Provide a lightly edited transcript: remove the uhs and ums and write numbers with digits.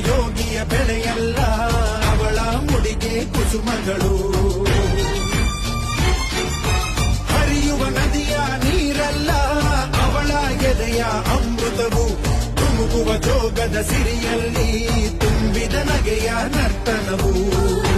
ಯೋಗಿಯ ಬೆಳೆಯಲ್ಲ ಅವಳ ಮುಡಿಗೆ ಕುಸುಮಗಳು. ಹರಿಯುವ ನದಿಯ ನೀರಲ್ಲ ಅವಳ ಎದೆಯ ಅಮೃತವು. ತುಮುಕುವ ಜೋಗದ ಸಿರಿಯಲ್ಲಿ ತುಂಬಿದ ನಗೆಯ ನರ್ತನವು.